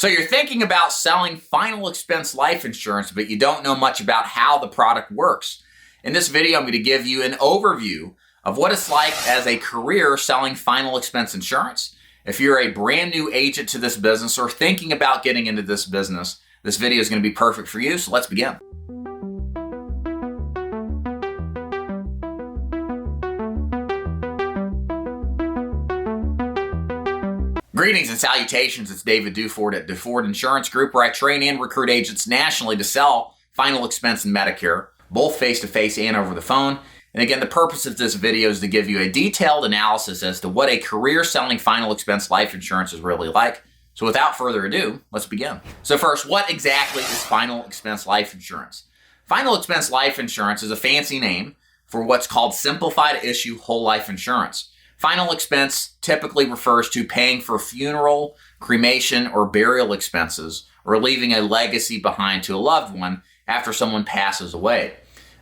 So you're thinking about selling final expense life insurance, but you don't know much about how the product works. In this video, I'm going to give you an overview of what it's like as a career selling final expense insurance. If you're a brand new agent to this business or thinking about getting into this business, this video is going to be perfect for you. So let's begin. Greetings and salutations. It's David Duford at Duford Insurance Group, where I train and recruit agents nationally to sell final expense and Medicare, both face-to-face and over the phone. And again, the purpose of this video is to give you a detailed analysis as to what a career selling final expense life insurance is really like. So without further ado, let's begin. So first, what exactly is final expense life insurance? Final expense life insurance is a fancy name for what's called simplified issue whole life insurance. Final expense typically refers to paying for funeral, cremation, or burial expenses, or leaving a legacy behind to a loved one after someone passes away.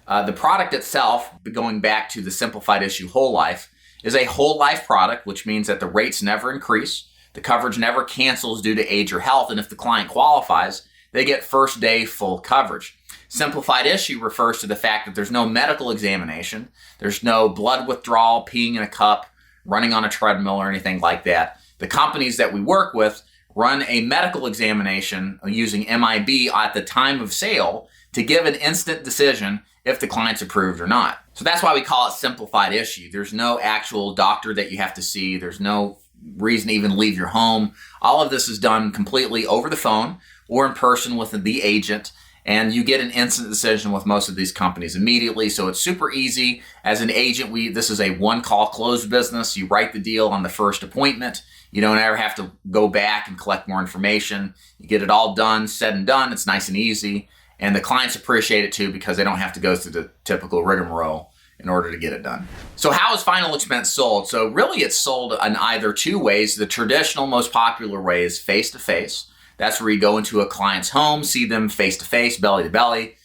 The product itself, going back to the simplified issue whole life, is a whole life product, which means that the rates never increase, the coverage never cancels due to age or health, and if the client qualifies, they get first day full coverage. Simplified issue refers to the fact that there's no medical examination, there's no blood withdrawal, peeing in a cup, running on a treadmill, or anything like that. The companies that we work with run a medical examination using MIB at the time of sale to give an instant decision if the client's approved or not. So that's why we call it simplified issue. There's no actual doctor that you have to see. There's no reason to even leave your home. All of this is done completely over the phone or in person with the agent. And you get an instant decision with most of these companies immediately. So it's super easy. As an agent, this is a one-call closed business. You write the deal on the first appointment. You don't ever have to go back and collect more information. You get it all done, said and done. It's nice and easy. And the clients appreciate it too because they don't have to go through the typical rigmarole in order to get it done. So how is final expense sold? So really it's sold in either two ways. The traditional, most popular way is face-to-face. That's where you go into a client's home, see them face-to-face, belly-to-belly,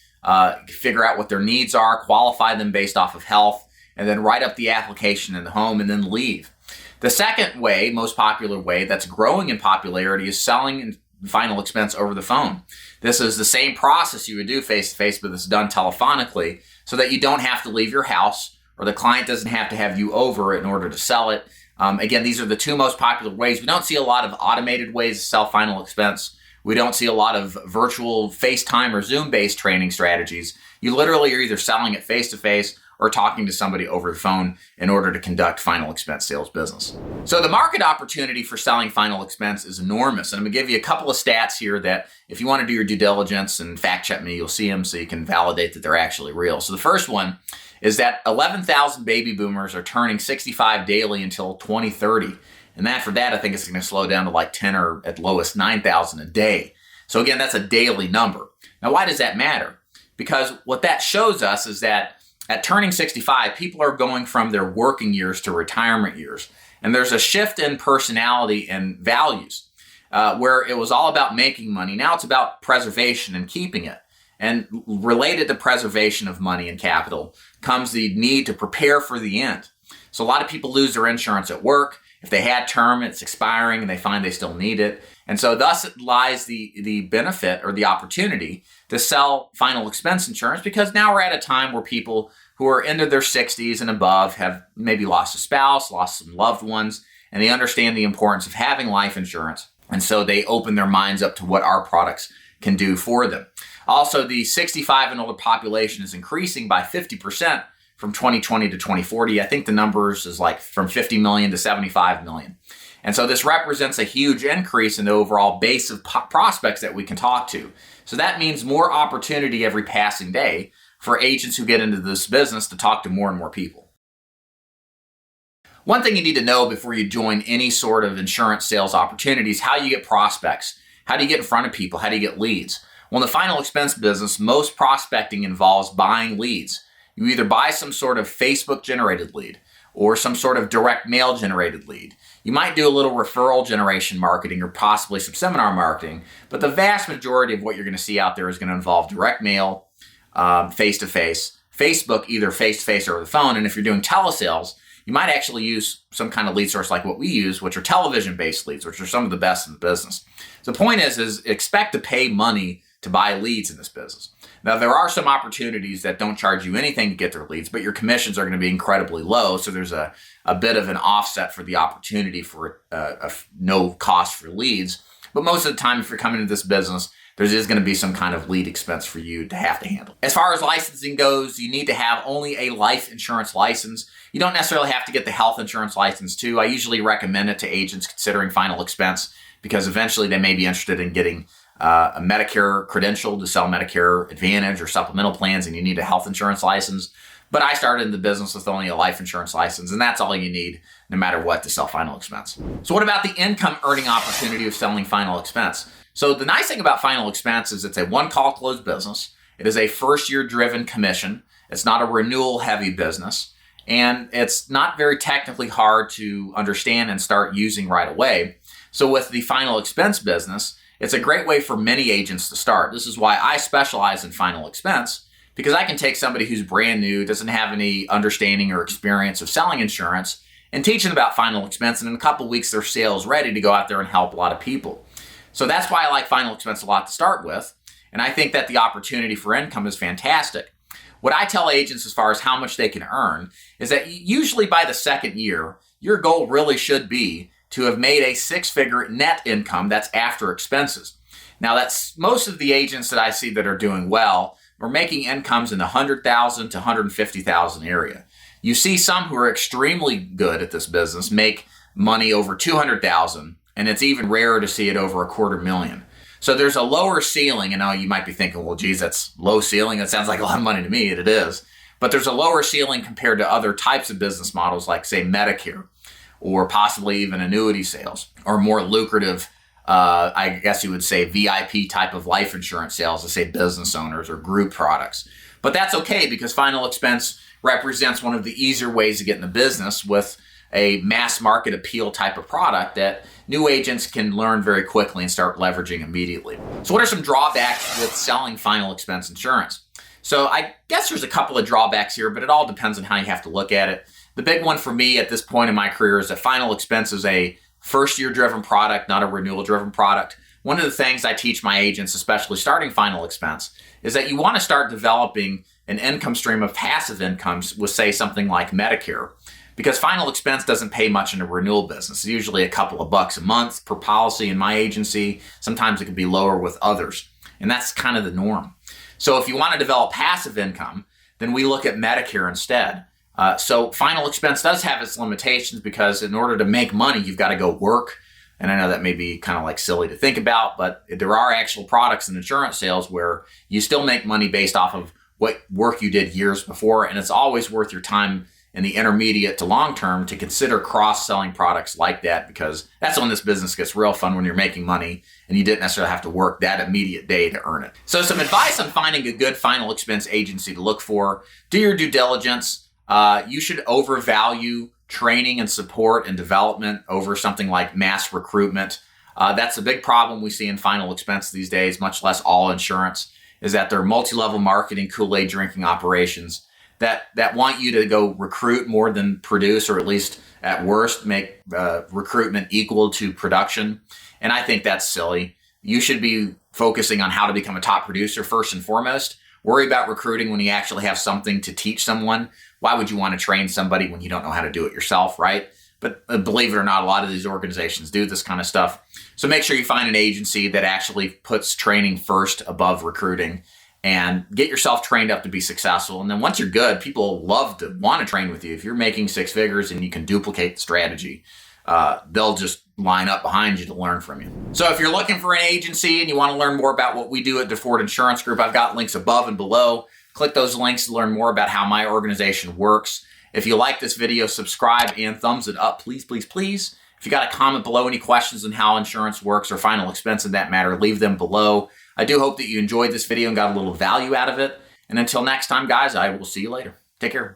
figure out what their needs are, qualify them based off of health, and then write up the application in the home and then leave. The second way, most popular way, that's growing in popularity is selling final expense over the phone. This is the same process you would do face-to-face, but it's done telephonically so that you don't have to leave your house or the client doesn't have to have you over in order to sell it. Again, these are the two most popular ways. We don't see a lot of automated ways to sell final expense. We don't see a lot of virtual FaceTime or Zoom-based training strategies. You literally are either selling it face-to-face or talking to somebody over the phone in order to conduct final expense sales business. So the market opportunity for selling final expense is enormous. And I'm going to give you a couple of stats here that if you want to do your due diligence and fact check me, you'll see them so you can validate that they're actually real. So the first one is that 11,000 baby boomers are turning 65 daily until 2030. And after that, I think it's going to slow down to like 10 or at lowest 9,000 a day. So again, that's a daily number. Now, why does that matter? Because what that shows us is that at turning 65, people are going from their working years to retirement years. And there's a shift in personality and values where it was all about making money. Now it's about preservation and keeping it. And related to preservation of money and capital comes the need to prepare for the end. So a lot of people lose their insurance at work. If they had term, it's expiring and they find they still need it. And so thus lies the benefit or the opportunity to sell final expense insurance, because now we're at a time where people who are into their 60s and above have maybe lost a spouse, lost some loved ones, and they understand the importance of having life insurance. And so they open their minds up to what our products can do for them. Also, the 65 and older population is increasing by 50% from 2020 to 2040. I think the numbers is like from 50 million to 75 million. And so this represents a huge increase in the overall base of prospects that we can talk to. So that means more opportunity every passing day for agents who get into this business to talk to more and more people. One thing you need to know before you join any sort of insurance sales opportunities, how you get prospects. How do you get in front of people? How do you get leads? Well, in the final expense business, most prospecting involves buying leads. You either buy some sort of Facebook generated lead or some sort of direct mail generated lead. You might do a little referral generation marketing or possibly some seminar marketing, but the vast majority of what you're going to see out there is going to involve direct mail, face-to-face, Facebook, either face-to-face or over the phone. And if you're doing telesales, you might actually use some kind of lead source like what we use, which are television-based leads, which are some of the best in the business. So the point is expect to pay money to buy leads in this business. Now, there are some opportunities that don't charge you anything to get their leads, but your commissions are going to be incredibly low. So there's a bit of an offset for the opportunity for no cost for leads. But most of the time, if you're coming into this business, there is going to be some kind of lead expense for you to have to handle. As far as licensing goes, you need to have only a life insurance license. You don't necessarily have to get the health insurance license too. I usually recommend it to agents considering final expense because eventually they may be interested in getting a Medicare credential to sell Medicare Advantage or supplemental plans, and you need a health insurance license. But I started in the business with only a life insurance license, and that's all you need no matter what to sell final expense. So what about the income earning opportunity of selling final expense? So the nice thing about final expense is it's a one-call close business. It is a first-year driven commission. It's not a renewal heavy business, and it's not very technically hard to understand and start using right away. So with the final expense business, it's a great way for many agents to start. This is why I specialize in final expense, because I can take somebody who's brand new, doesn't have any understanding or experience of selling insurance, and teach them about final expense, and in a couple of weeks their sales ready to go out there and help a lot of people. So that's why I like final expense a lot to start with, and I think that the opportunity for income is fantastic. What I tell agents as far as how much they can earn is that usually by the second year, your goal really should be to have made a six-figure net income that's after expenses. Now, that's most of the agents that I see that are doing well are making incomes in the $100,000 to $150,000 area. You see some who are extremely good at this business make money over $200,000, and it's even rarer to see it over $250,000. So there's a lower ceiling, and you might be thinking, well, geez, that's low ceiling. That sounds like a lot of money to me. It is. But there's a lower ceiling compared to other types of business models like, say, Medicare, or possibly even annuity sales, or more lucrative, I guess you would say, VIP type of life insurance sales to, say, business owners or group products. But that's okay because final expense represents one of the easier ways to get in the business with a mass market appeal type of product that new agents can learn very quickly and start leveraging immediately. So what are some drawbacks with selling final expense insurance? So I guess there's a couple of drawbacks here, but it all depends on how you have to look at it. The big one for me at this point in my career is that final expense is a first-year driven product, not a renewal-driven product. One of the things I teach my agents, especially starting final expense, is that you want to start developing an income stream of passive incomes with, say, something like Medicare, because final expense doesn't pay much in a renewal business. It's usually a couple of bucks a month per policy in my agency. Sometimes it can be lower with others, and that's kind of the norm. So if you want to develop passive income, then we look at Medicare instead. So final expense does have its limitations because in order to make money, you've got to go work. And I know that may be kind of like silly to think about, but there are actual products in insurance sales where you still make money based off of what work you did years before. And it's always worth your time in the intermediate to long term to consider cross-selling products like that, because that's when this business gets real fun, when you're making money and you didn't necessarily have to work that immediate day to earn it. So some advice on finding a good final expense agency to look for: do your due diligence. You should overvalue training and support and development over something like mass recruitment. That's a big problem we see in final expense these days, much less all insurance, is that they're multi-level marketing, Kool-Aid drinking operations that want you to go recruit more than produce, or at least at worst make recruitment equal to production. And I think that's silly. You should be focusing on how to become a top producer first and foremost. Worry about recruiting when you actually have something to teach someone. Why would you want to train somebody when you don't know how to do it yourself, right? But believe it or not, a lot of these organizations do this kind of stuff. So make sure you find an agency that actually puts training first above recruiting, and get yourself trained up to be successful. And then once you're good, people love to want to train with you. If you're making six figures and you can duplicate the strategy, they'll just line up behind you to learn from you. So if you're looking for an agency and you want to learn more about what we do at DeFord Insurance Group, I've got links above and below. Click those links to learn more about how my organization works. If you like this video, subscribe and thumbs it up, please, please, please. If you got a comment below, any questions on how insurance works or final expense in that matter, leave them below. I do hope that you enjoyed this video and got a little value out of it. And until next time, guys, I will see you later. Take care.